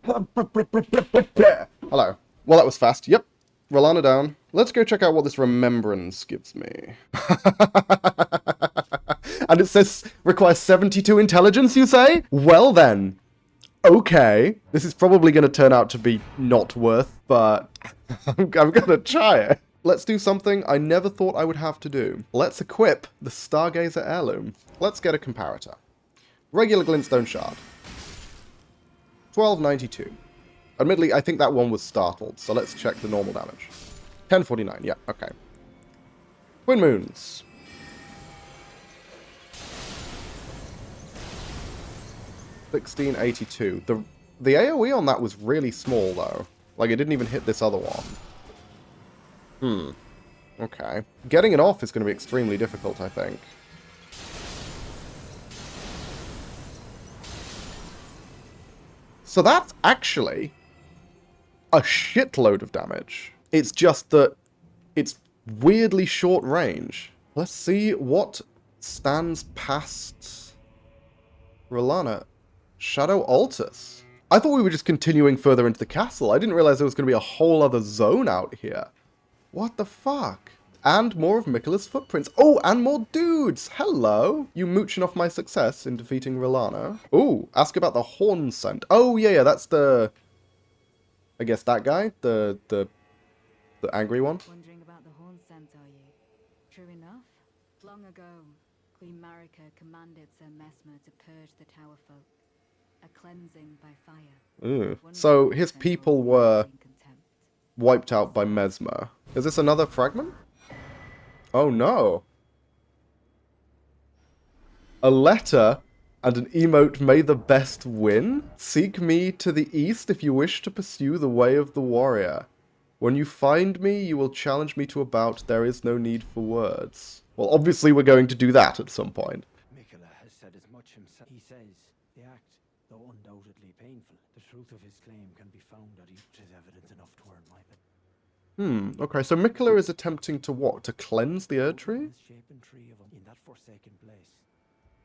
Hello. Well, that was fast. Yep. Rolana down. Let's go check out what this remembrance gives me. And it says requires 72 intelligence, you say? Well then. Okay. This is probably going to turn out to be not worth, but I'm going to try it. Let's do something I never thought I would have to do. Let's equip the Stargazer Heirloom. Let's get a comparator. Regular Glintstone Shard. 1292. Admittedly, I think that one was startled, so let's check the normal damage. 1049, yeah, okay. Twin Moons. $16.82. The AoE on that was really small, though. Like, it didn't even hit this other one. Okay. Getting it off is going to be extremely difficult, I think. So that's actually a shitload of damage. It's just that it's weirdly short range. Let's see what stands past Rolana. Shadow Altus. I thought we were just continuing further into the castle. I didn't realize there was going to be a whole other zone out here. What the fuck? And more of Miquella's footprints. Oh, and more dudes! Hello! You mooching off my success in defeating Rolana. Ooh, ask about the horn scent. Oh, yeah, that's the... I guess that guy? The angry one? Wondering about the horn scent, are you? True enough. Long ago, Queen Marika commanded Sir Mesmer to purge the Tower folk. A cleansing by fire. Ooh. So his people were wiped out by Mesmer. Is this another fragment? Oh no. A letter and an emote, may the best win? Seek me to the east if you wish to pursue the way of the warrior. When you find me, you will challenge me to a bout. There is no need for words. Well, obviously we're going to do that at some point. Miquella has said as much himself. He says, the act, though undoubtedly painful, the truth of his claim can be found at each is evidence enough to earn my bid. Okay, so Miquella is attempting to what? To cleanse the Erdtree? In that forsaken place,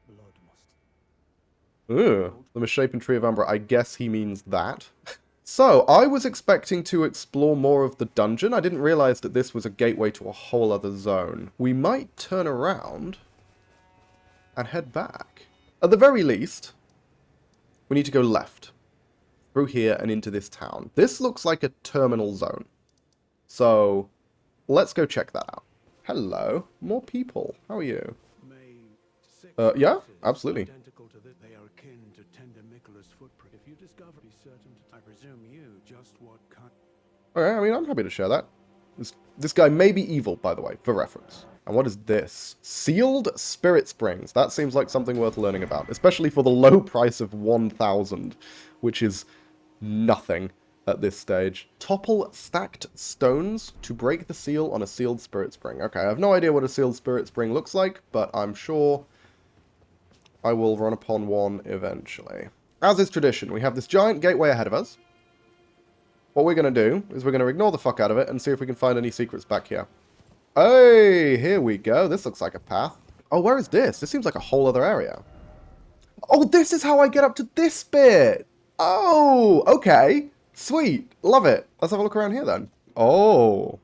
blood must. The misshapen tree of Umbra. I guess he means that. So, I was expecting to explore more of the dungeon. I didn't realize that this was a gateway to a whole other zone. We might turn around and head back. At the very least, we need to go left. Through here and into this town. This looks like a terminal zone. So, let's go check that out. Hello. More people. How are you? Yeah, absolutely. They are akin to tender Miquella's footprint. If you discover, be certain to, I presume you just what kind. Okay, I mean, I'm happy to share that. This guy may be evil, by the way, for reference. And what is this? Sealed Spirit Springs. That seems like something worth learning about, especially for the low price of 1,000, which is nothing at this stage. Topple stacked stones to break the seal on a sealed Spirit Spring. Okay, I have no idea what a sealed Spirit Spring looks like, but I'm sure I will run upon one eventually. As is tradition, we have this giant gateway ahead of us. What we're going to do is we're going to ignore the fuck out of it and see if we can find any secrets back here. Hey, here we go. This looks like a path. Oh, where is this? This seems like a whole other area. Oh, this is how I get up to this bit. Oh, okay. Sweet. Love it. Let's have a look around here then. Oh.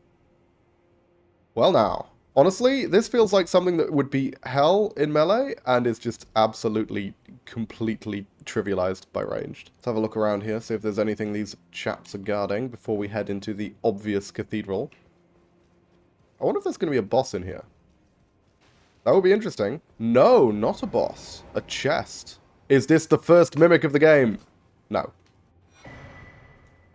Well now. Honestly, this feels like something that would be hell in Melee, and is just absolutely, completely trivialized by ranged. Let's have a look around here, see if there's anything these chaps are guarding before we head into the obvious cathedral. I wonder if there's going to be a boss in here. That would be interesting. No, not a boss. A chest. Is this the first mimic of the game? No.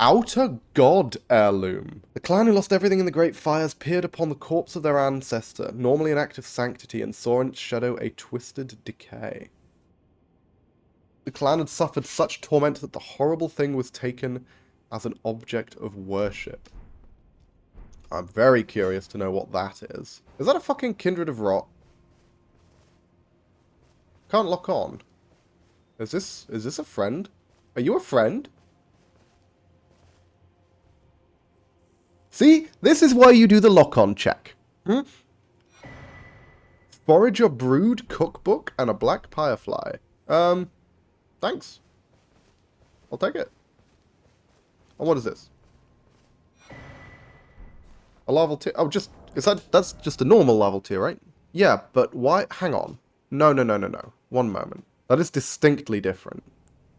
Outer God Heirloom. The clan who lost everything in the Great Fires peered upon the corpse of their ancestor, normally an act of sanctity, and saw in its shadow a twisted decay. The clan had suffered such torment that the horrible thing was taken as an object of worship. I'm very curious to know what that is. Is that a fucking Kindred of Rot? Can't lock on. Is this a friend? Are you a friend? See? This is why you do the lock-on check. Forager Brood Cookbook and a Black Firefly. Thanks. I'll take it. Oh, what is this? A larval tear? Oh, just... That's just a normal larval tear, right? Yeah, but why... Hang on. No. One moment. That is distinctly different.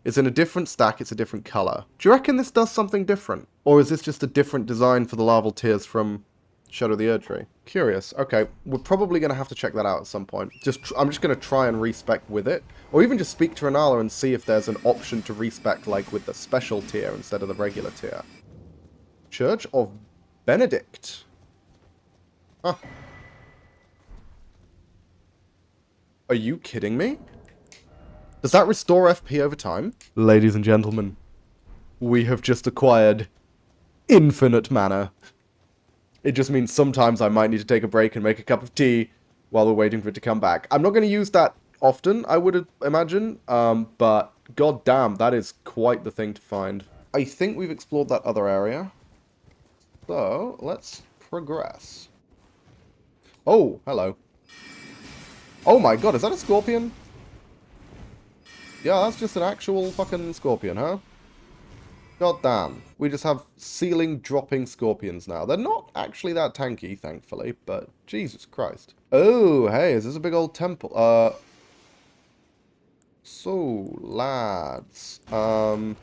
It's in a different stack, it's a different colour. Do you reckon this does something different? Or is this just a different design for the larval tears from Shadow of the Erdtree? Curious. Okay, we're probably going to have to check that out at some point. I'm just going to try and respec with it. Or even just speak to Renala and see if there's an option to respec like with the special tier instead of the regular tier. Church of Benedict. Huh. Are you kidding me? Does that restore FP over time? Ladies and gentlemen, we have just acquired infinite mana. It just means sometimes I might need to take a break and make a cup of tea while we're waiting for it to come back. I'm not going to use that often, I would imagine, but goddamn, that is quite the thing to find. I think we've explored that other area. So, let's progress. Oh, hello. Oh my god, is that a scorpion? Yeah, that's just an actual fucking scorpion, huh? God damn. We just have ceiling-dropping scorpions now. They're not actually that tanky, thankfully, but Jesus Christ. Oh, hey, is this a big old temple? So, lads. How'd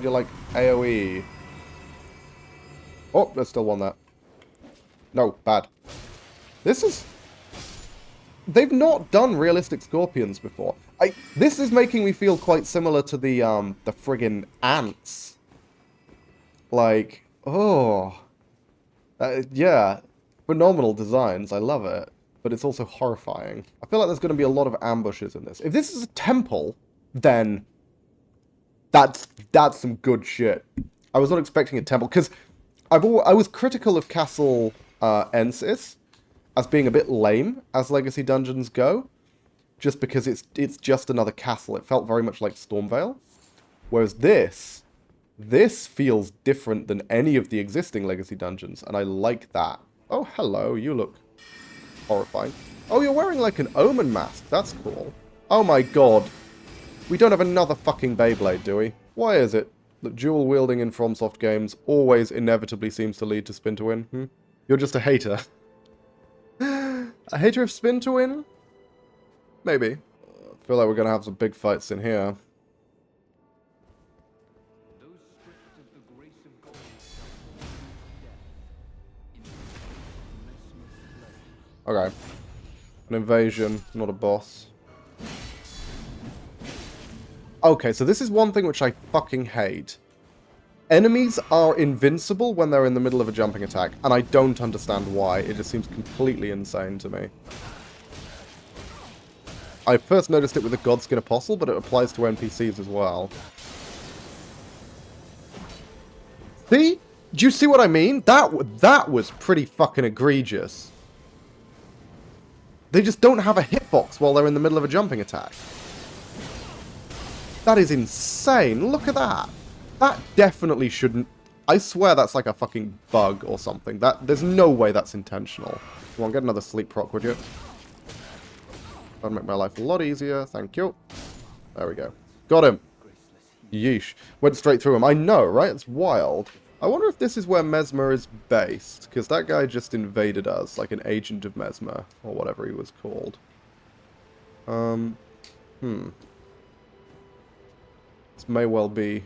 you like AoE? Oh, there's still one there. No, bad. This is... They've not done realistic scorpions before. This is making me feel quite similar to the friggin' ants. Like, oh. Yeah. Phenomenal designs, I love it. But it's also horrifying. I feel like there's going to be a lot of ambushes in this. If this is a temple, then that's some good shit. I was not expecting a temple, because I was critical of Castle Ensis as being a bit lame as Legacy Dungeons go, just because it's just another castle. It felt very much like Stormvale. Whereas this feels different than any of the existing Legacy Dungeons, and I like that. Oh, hello, you look horrifying. Oh, you're wearing like an Omen mask. That's cool. Oh my god. We don't have another fucking Beyblade, do we? Why is it that dual wielding in FromSoft games always inevitably seems to lead to spin to win? You're just a hater. A hater of spin to win? Maybe. I feel like we're going to have some big fights in here. Okay. An invasion, not a boss. Okay, so this is one thing which I fucking hate. Enemies are invincible when they're in the middle of a jumping attack, and I don't understand why. It just seems completely insane to me. I first noticed it with the Godskin Apostle, but it applies to NPCs as well. See? Do you see what I mean? That was pretty fucking egregious. They just don't have a hitbox while they're in the middle of a jumping attack. That is insane. Look at that. That definitely shouldn't... I swear that's like a fucking bug or something. There's no way that's intentional. Come on, get another sleep proc, would you? That'd make my life a lot easier. Thank you. There we go. Got him. Yeesh. Went straight through him. I know, right? It's wild. I wonder if this is where Mesmer is based. Because that guy just invaded us, like an agent of Mesmer. Or whatever he was called. This may well be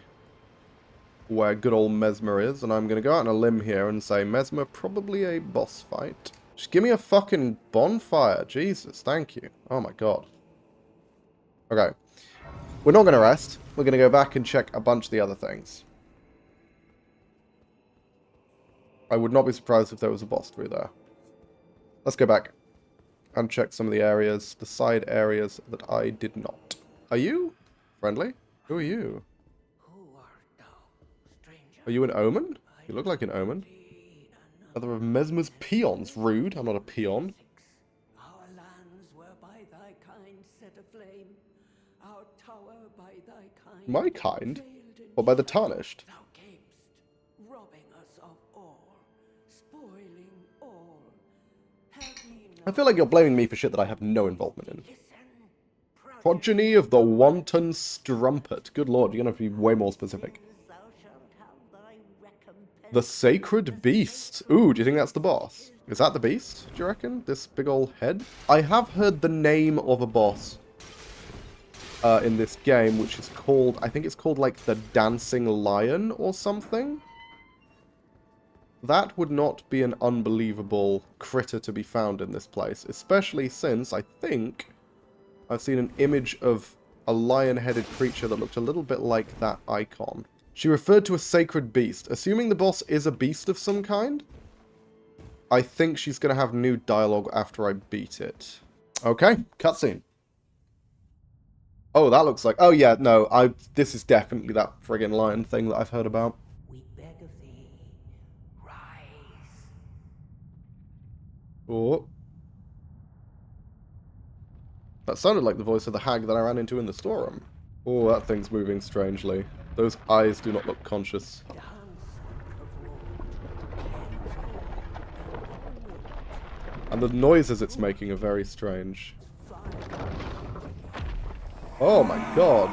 where good old Mesmer is, and I'm going to go out on a limb here and say Mesmer probably a boss fight. Just give me a fucking bonfire. Jesus, thank you. Oh my god. Okay. We're not going to rest. We're going to go back and check a bunch of the other things. I would not be surprised if there was a boss through there. Let's go back and check some of the areas, the side areas that I did not. Are you friendly? Who are you? Are you an omen? You look like an omen. Other of Mesmer's peons. Rude. I'm not a peon. Our lands were by thy kind set aflame. Our tower by thy kind. My kind? Or by the tarnished? Thou camest, robbing us of all, spoiling all. Have we I feel like you're blaming me for shit that I have no involvement in. listen, proud Progeny of the wanton strumpet. Good lord, you're gonna have to be way more specific. Thou shalt have thy recompense. The sacred beast. Ooh, do you think that's the boss? Is that the beast, do you reckon? This big old head? I have heard the name of a boss in this game, which is called, I think it's called like the Dancing Lion or something. That would not be an unbelievable critter to be found in this place, especially since I think I've seen an image of a lion-headed creature that looked a little bit like that icon. She referred to a sacred beast. Assuming the boss is a beast of some kind, I think she's going to have new dialogue after I beat it. Okay, cutscene. Oh, that looks like... Oh, yeah, no, this is definitely that friggin' lion thing that I've heard about. We beg of thee, rise. Oh. That sounded like the voice of the hag that I ran into in the storeroom. Oh, that thing's moving strangely. Those eyes do not look conscious. Dance of And the noises it's making are very strange. Oh my god.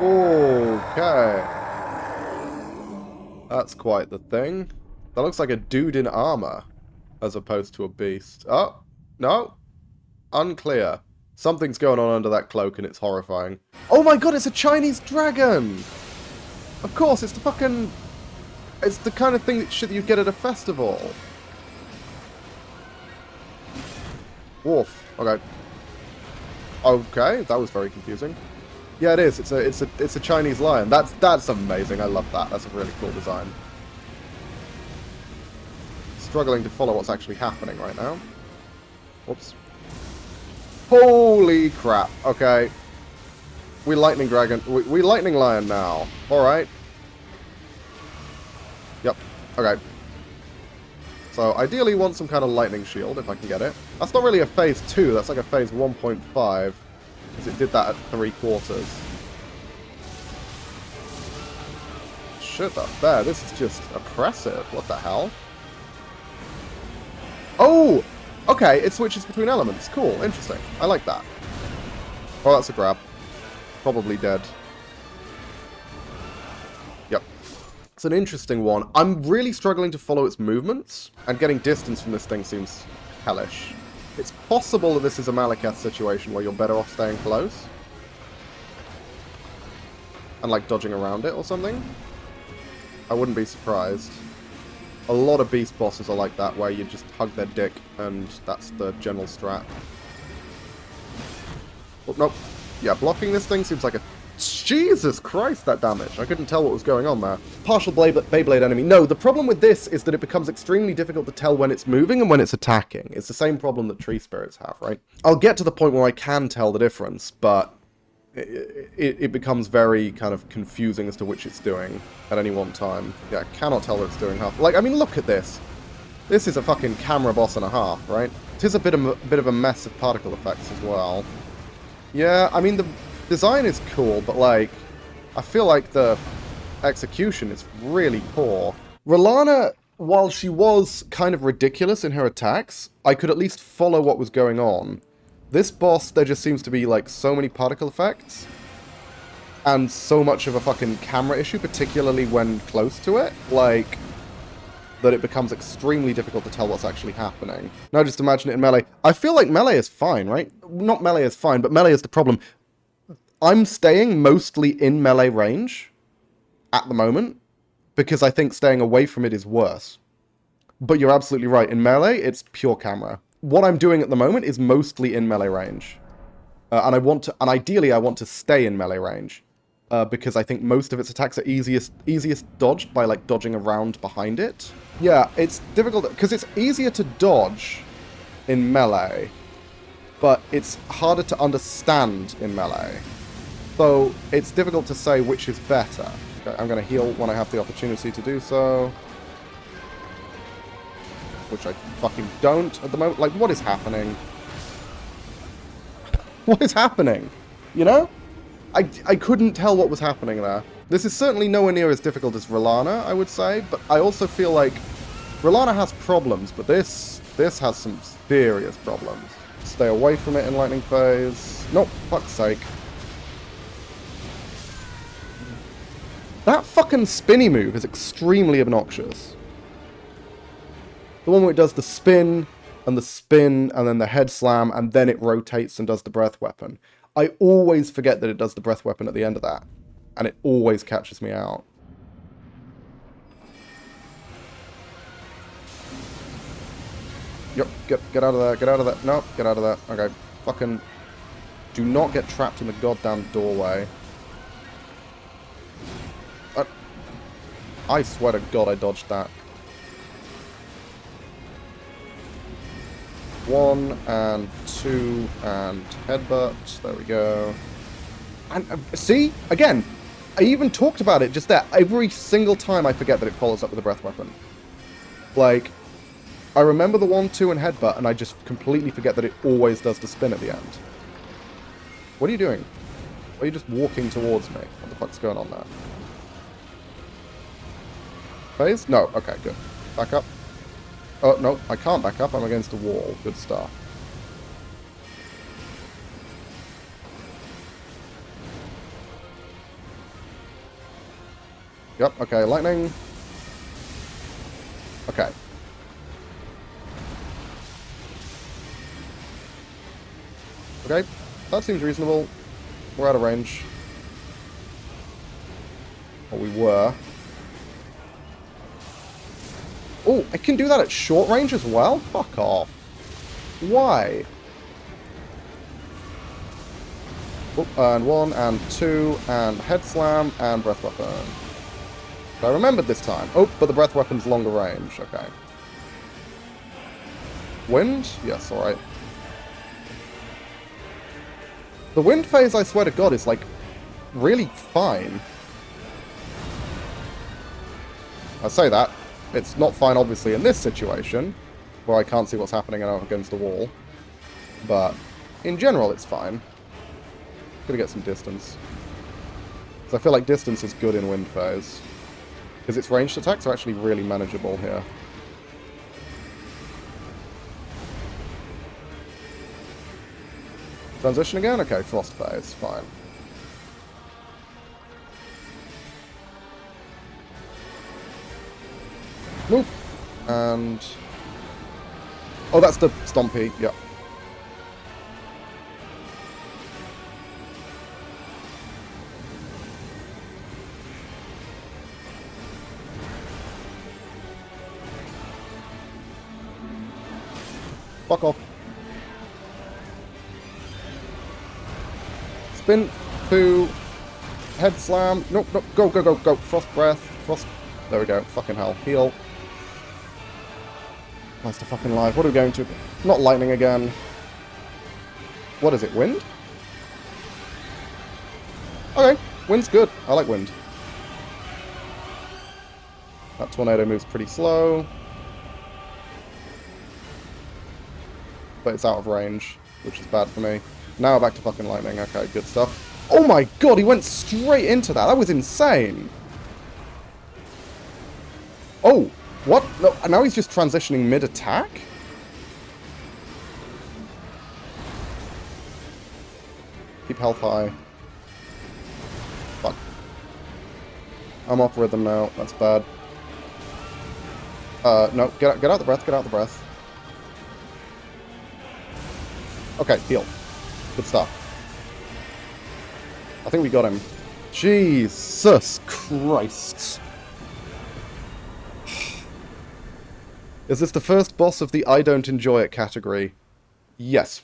Okay. That's quite the thing. That looks like a dude in armor, as opposed to a beast. Oh, no. Unclear. Something's going on under that cloak and it's horrifying. Oh my god, it's a Chinese dragon! Of course, it's the fucking... It's the kind of thing that shit that you get at a festival. Wolf. Okay. Okay, that was very confusing. Yeah, it is. It's a Chinese lion. That's amazing. I love that. That's a really cool design. Struggling to follow what's actually happening right now. Whoops. Holy crap. Okay. We lightning dragon. We lightning lion now. All right. Yep. Okay. So, ideally, want some kind of lightning shield, if I can get it. That's not really a phase 2, that's like a phase 1.5. Because it did that at 3/4. Shit up there, this is just oppressive. What the hell? Oh! Okay, it switches between elements. Cool, interesting. I like that. Oh, that's a grab. Probably dead. Yep. It's an interesting one. I'm really struggling to follow its movements, and getting distance from this thing seems hellish. It's possible that this is a Malekith situation where you're better off staying close. And like dodging around it or something. I wouldn't be surprised. A lot of beast bosses are like that, where you just hug their dick, and that's the general strat. Oh, nope. Yeah, blocking this thing seems like a... Jesus Christ, that damage. I couldn't tell what was going on there. Partial Beyblade enemy. No, the problem with this is that it becomes extremely difficult to tell when it's moving and when it's attacking. It's the same problem that tree spirits have, right? I'll get to the point where I can tell the difference, but it becomes very kind of confusing as to which it's doing at any one time. Yeah, I cannot tell what it's doing half. Like, I mean, look at this. This is a fucking camera boss and a half, right? It is a bit of a mess of particle effects as well. Yeah, I mean, the design is cool, but like, I feel like the execution is really poor. R'hllana, while she was kind of ridiculous in her attacks, I could at least follow what was going on. This boss, there just seems to be like so many particle effects, and so much of a fucking camera issue, particularly when close to it, like, that it becomes extremely difficult to tell what's actually happening. Now just imagine it in melee. I feel like melee is fine, right? Not melee is fine, but melee is the problem. I'm staying mostly in melee range at the moment, because I think staying away from it is worse. But you're absolutely right, in melee, it's pure camera. What I'm doing at the moment is mostly in melee range. And ideally I want to stay in melee range. Because I think most of its attacks are easiest dodged by like dodging around behind it. Yeah, it's difficult, because it's easier to dodge in melee, but it's harder to understand in melee. So it's difficult to say which is better. Okay, I'm going to heal when I have the opportunity to do so. Which I fucking don't at the moment. Like, what is happening? What is happening? You know? I couldn't tell what was happening there. This is certainly nowhere near as difficult as R'hllana, I would say, but I also feel like R'hllana has problems, but this This has some serious problems. Stay away from it in lightning phase. Nope, fuck's sake. That fucking spinny move is extremely obnoxious. The one where it does the spin, and then the head slam, and then it rotates and does the breath weapon. I always forget that it does the breath weapon at the end of that. And it always catches me out. Yep, get out of there, get out of there. Nope, get out of there. Okay, fucking... Do not get trapped in the goddamn doorway. I swear to God I dodged that. 1 and 2 and headbutt. There we go. And see? Again, I even talked about it just there. Every single time I forget that it follows up with a breath weapon. Like, I remember the 1, 2 and headbutt, and I just completely forget that it always does the spin at the end. What are you doing? Are you just walking towards me? What the fuck's going on there? Phase? No. Okay, good. Back up. Oh, no. I can't back up. I'm against a wall. Good stuff. Yep. Okay. Lightning. Okay. Okay. That seems reasonable. We're out of range. Or we were. Oh, I can do that at short range as well? Fuck off. Why? Oh, and 1, and 2, and head slam, and breath weapon. I remembered this time. Oh, but the breath weapon's longer range. Okay. Wind? Yes, alright. The wind phase, I swear to God, is, like, really fine. I say that. It's not fine, obviously, in this situation, where I can't see what's happening and I'm against the wall. But, in general, it's fine. Gonna get some distance. Because I feel like distance is good in wind phase. Because its ranged attacks are actually really manageable here. Transition again? Okay, frost phase, fine. Move. And... oh, that's the Stompy. Yep. Fuck off. Spin. 2. Head slam. Nope, nope. Go, go, go, go. Frost breath. Frost... there we go. Fucking hell. Heal. Nice to fucking live. What are we going to? Not lightning again. What is it? Wind? Okay. Wind's good. I like wind. That tornado moves pretty slow. But it's out of range, which is bad for me. Now back to fucking lightning. Okay, good stuff. Oh my god, he went straight into that. That was insane. Oh. What? No, now he's just transitioning mid-attack? Keep health high. Fuck. I'm off rhythm now. That's bad. No. Get out the breath. Get out the breath. Okay, heal. Good stuff. I think we got him. Jesus Christ. Is this the first boss of the I don't enjoy it category? Yes.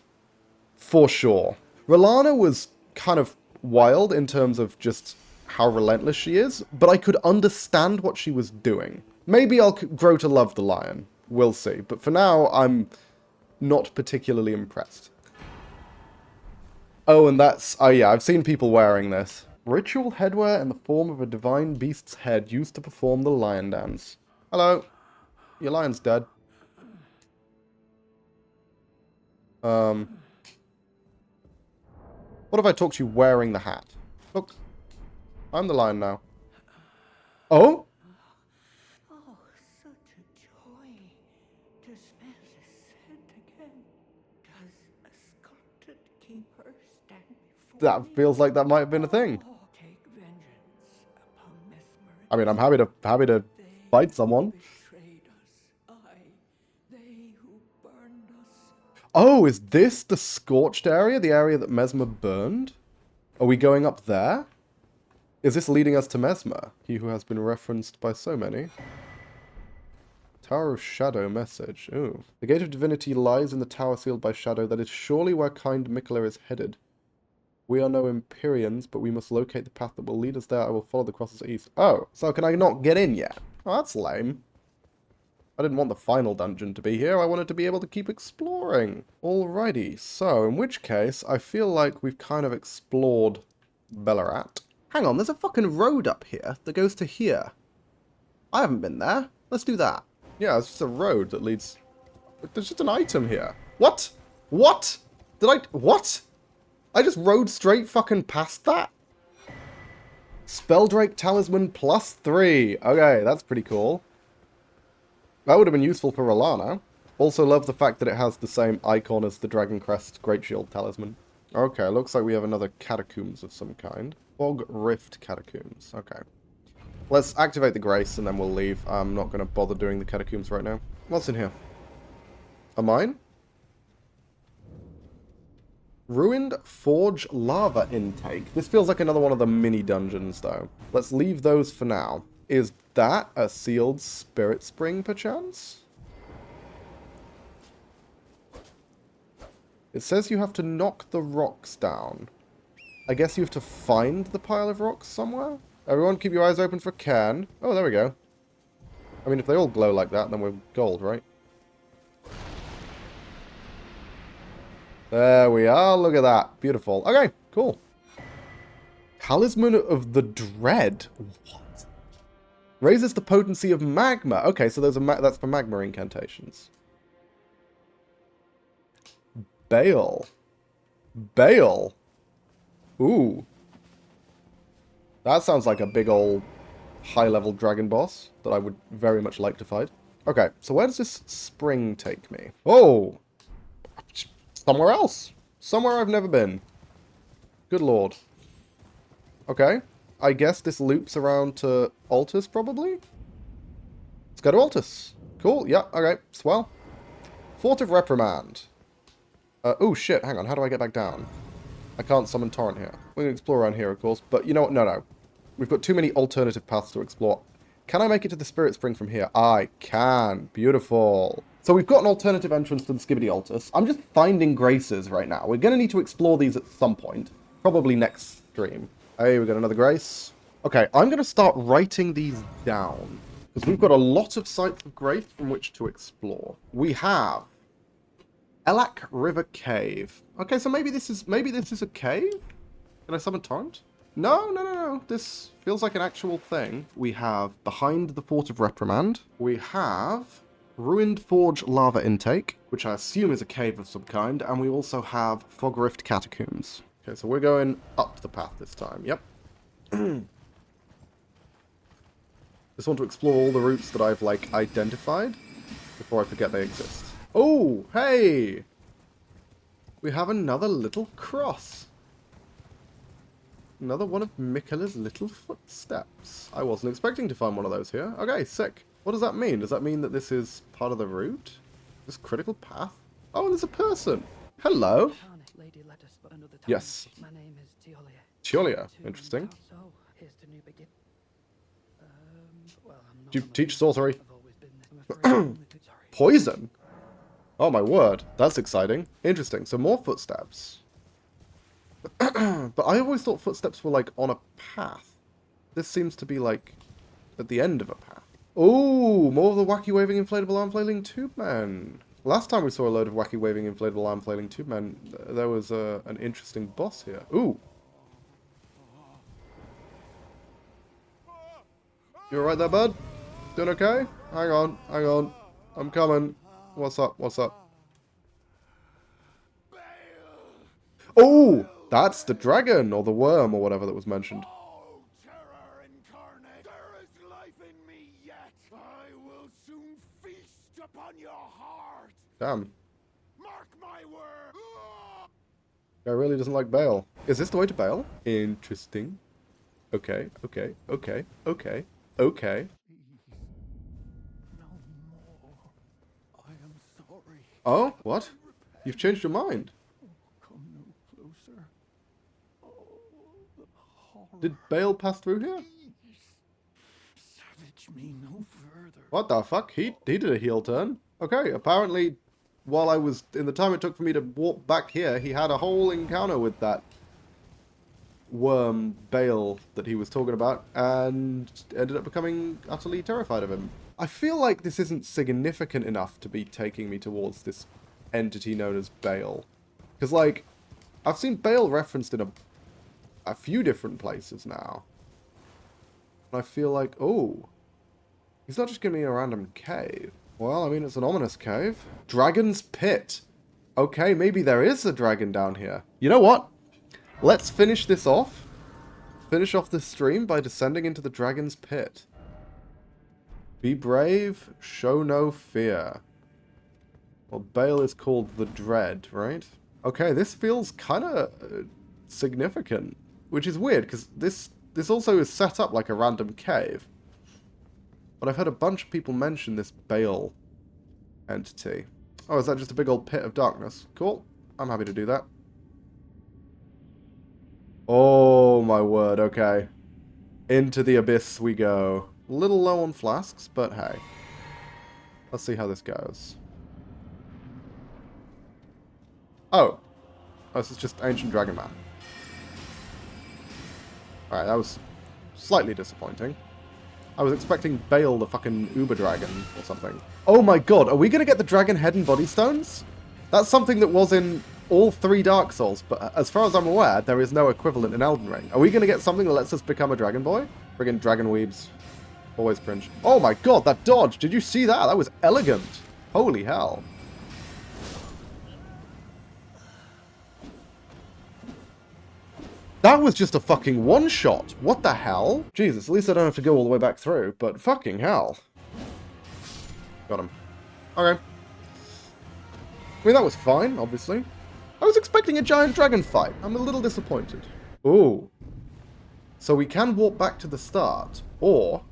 For sure. R'Ellana was kind of wild in terms of just how relentless she is, but I could understand what she was doing. Maybe I'll grow to love the lion. We'll see. But for now, I'm not particularly impressed. Oh, and that's... oh yeah, I've seen people wearing this. Ritual headwear in the form of a divine beast's head used to perform the lion dance. Hello. Your lion's dead. What if I talked to you wearing the hat? Look. I'm the lion now. Oh? Oh, such a joy to smell the stand before That me. feels like that might have been a thing. Take vengeance upon Mesmer. I mean, I'm happy to fight someone. Betrayed us. They who burned us. Oh, is this the scorched area? The area that Mesmer burned? Are we going up there? Is this leading us to Mesmer? He who has been referenced by so many. Tower of Shadow message. Ooh. The Gate of Divinity lies in the tower sealed by shadow. That is surely where kind Mikula is headed. We are no Empyreans, but we must locate the path that will lead us there. I will follow the crosses east. Oh, so can I not get in yet? Oh, that's lame. I didn't want the final dungeon to be here. I wanted to be able to keep exploring. Alrighty, so in which case, I feel like we've kind of explored Bellarat. Hang on, there's a fucking road up here that goes to here. I haven't been there. Let's do that. Yeah, it's just a road that leads... There's just an item here. What? What? What? I just rode straight fucking past that? Spelldrake Talisman +3. Okay, that's pretty cool. That would have been useful for Rolana. Also love the fact that it has the same icon as the Dragon Crest Great Shield Talisman. Okay, looks like we have another catacombs of some kind. Fog Rift Catacombs. Okay. Let's activate the Grace and then we'll leave. I'm not going to bother doing the catacombs right now. What's in here? A mine? Ruined Forge Lava Intake. This feels like another one of the mini dungeons, though. Let's leave those for now. Is that a sealed spirit spring, perchance? It says you have to knock the rocks down. I guess you have to find the pile of rocks somewhere? Everyone keep your eyes open for Cairn. Oh, there we go. I mean, if they all glow like that, then we're gold, right? There we are. Look at that. Beautiful. Okay, cool. Talisman of the Dread. What? Raises the potency of magma. Okay, so there's that's for magma incantations. Bale. Bale. Ooh. That sounds like a big old high-level dragon boss that I would very much like to fight. Okay, so where does this spring take me? Oh! Somewhere else. Somewhere I've never been. Good lord. Okay. I guess this loops around to Altus, probably? Let's go to Altus. Cool. Yeah, okay. Swell. Fort of Reprimand. Oh, shit. Hang on. How do I get back down? I can't summon Torrent here. We're going to explore around here, of course. But you know what? No. We've got too many alternative paths to explore. Can I make it to the Spirit Spring from here? I can. Beautiful. So we've got an alternative entrance to the Skibidi Altus. I'm just finding graces right now. We're going to need to explore these at some point. Probably next stream. Hey, we got another grace. Okay, I'm going to start writing these down. Because we've got a lot of sites of grace from which to explore. We have Elak River Cave. Okay, so maybe this is a cave? Can I summon Torrent? No. This feels like an actual thing. We have Behind the Fort of Reprimand. We have Ruined Forge Lava Intake, which I assume is a cave of some kind. And we also have Fog Rift Catacombs. Okay, so we're going up the path this time. Yep. Just want to explore all the routes that I've, like, identified before I forget they exist. Oh, hey! We have another little cross. Another one of Mikula's little footsteps. I wasn't expecting to find one of those here. Okay, sick. What does that mean? Does that mean that this is part of the route? This critical path? Oh, and there's a person. Hello. Yes. My name is Teolia. Teolia. Interesting. So, here's the new begin. Well, I'm Do you teach sorcery? I've always been this. Sorry. Poison? Oh my word. That's exciting. Interesting. So more footsteps. But I always thought footsteps were, like, on a path. This seems to be, like, at the end of a path. Ooh, more of the wacky waving inflatable arm flailing tube men. Last time we saw a load of wacky waving inflatable arm flailing tube men, there was an interesting boss here. Ooh. You alright there, bud? Doing okay? Hang on. I'm coming. What's up? Oh! That's the dragon, or the worm, or whatever that was mentioned. Oh, terror incarnate! There is life in me yet! I will soon feast upon your heart! Damn. Mark my word! Guy really doesn't like Bale. Is this the way to Bale? Interesting. Okay. No more. I am sorry. Oh, what? You've changed your mind. Come no closer. Oh, the horror. Did Bale pass through here? Savage me no further. What the fuck? He did a heel turn. Okay, apparently, while I was, in the time it took for me to walk back here, he had a whole encounter with that worm Bale that he was talking about, and ended up becoming utterly terrified of him. I feel like this isn't significant enough to be taking me towards this entity known as Bale. Because, like, I've seen Bale referenced in a few different places now. And I feel like, oh, he's not just giving me a random cave. Well, I mean, it's an ominous cave. Dragon's Pit. Okay, maybe there is a dragon down here. You know what? Let's finish this off. Finish off this stream by descending into the Dragon's Pit. Be brave, show no fear. Well, Bale is called the Dread, right? Okay, this feels kind of significant. Which is weird, because this also is set up like a random cave. But I've heard a bunch of people mention this Bale entity. Oh, is that just a big old pit of darkness? Cool. I'm happy to do that. Oh, my word. Okay. Into the abyss we go. A little low on flasks, but hey. Let's see how this goes. Oh. This is just Ancient Dragon Man. Alright, that was slightly disappointing. I was expecting Bale the fucking Uber Dragon or something. Oh my god, are we going to get the Dragon Head and Body Stones? That's something that was in all 3 Dark Souls, but as far as I'm aware, there is no equivalent in Elden Ring. Are we going to get something that lets us become a Dragon Boy? Friggin' Dragon Weebs. Always cringe. Oh my god, that dodge! Did you see that? That was elegant. Holy hell. That was just a fucking one-shot. What the hell? Jesus, at least I don't have to go all the way back through, but fucking hell. Got him. Okay. I mean, that was fine, obviously. I was expecting a giant dragon fight. I'm a little disappointed. Ooh. So we can walk back to the start, or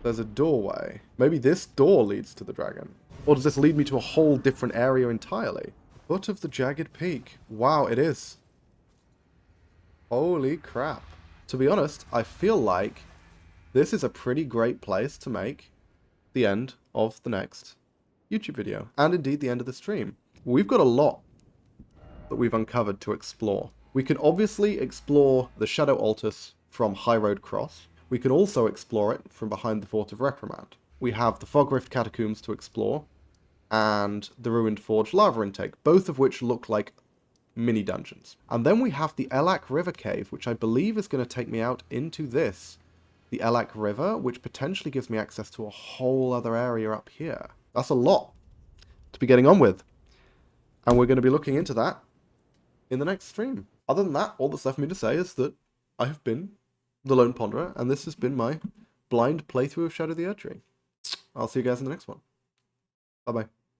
there's a doorway. Maybe this door leads to the dragon. Or does this lead me to a whole different area entirely? Foot of the Jagged Peak. Wow, it is. Holy crap. To be honest, I feel like this is a pretty great place to make the end of the next YouTube video. And indeed the end of the stream. We've got a lot that we've uncovered to explore. We can obviously explore the Shadow Altus from High Road Cross. We can also explore it from behind the Fort of Reprimand. We have the Fog Rift Catacombs to explore, and the Ruined Forge lava intake, both of which look like mini dungeons. And then we have the Elak River Cave, which I believe is going to take me out into this, the Elak River, which potentially gives me access to a whole other area up here. That's a lot to be getting on with. And we're going to be looking into that in the next stream. Other than that, all that's left for me to say is that I have been the Lone Ponderer, and this has been my blind playthrough of Shadow of the Erdtree. I'll see you guys in the next one. Bye-bye.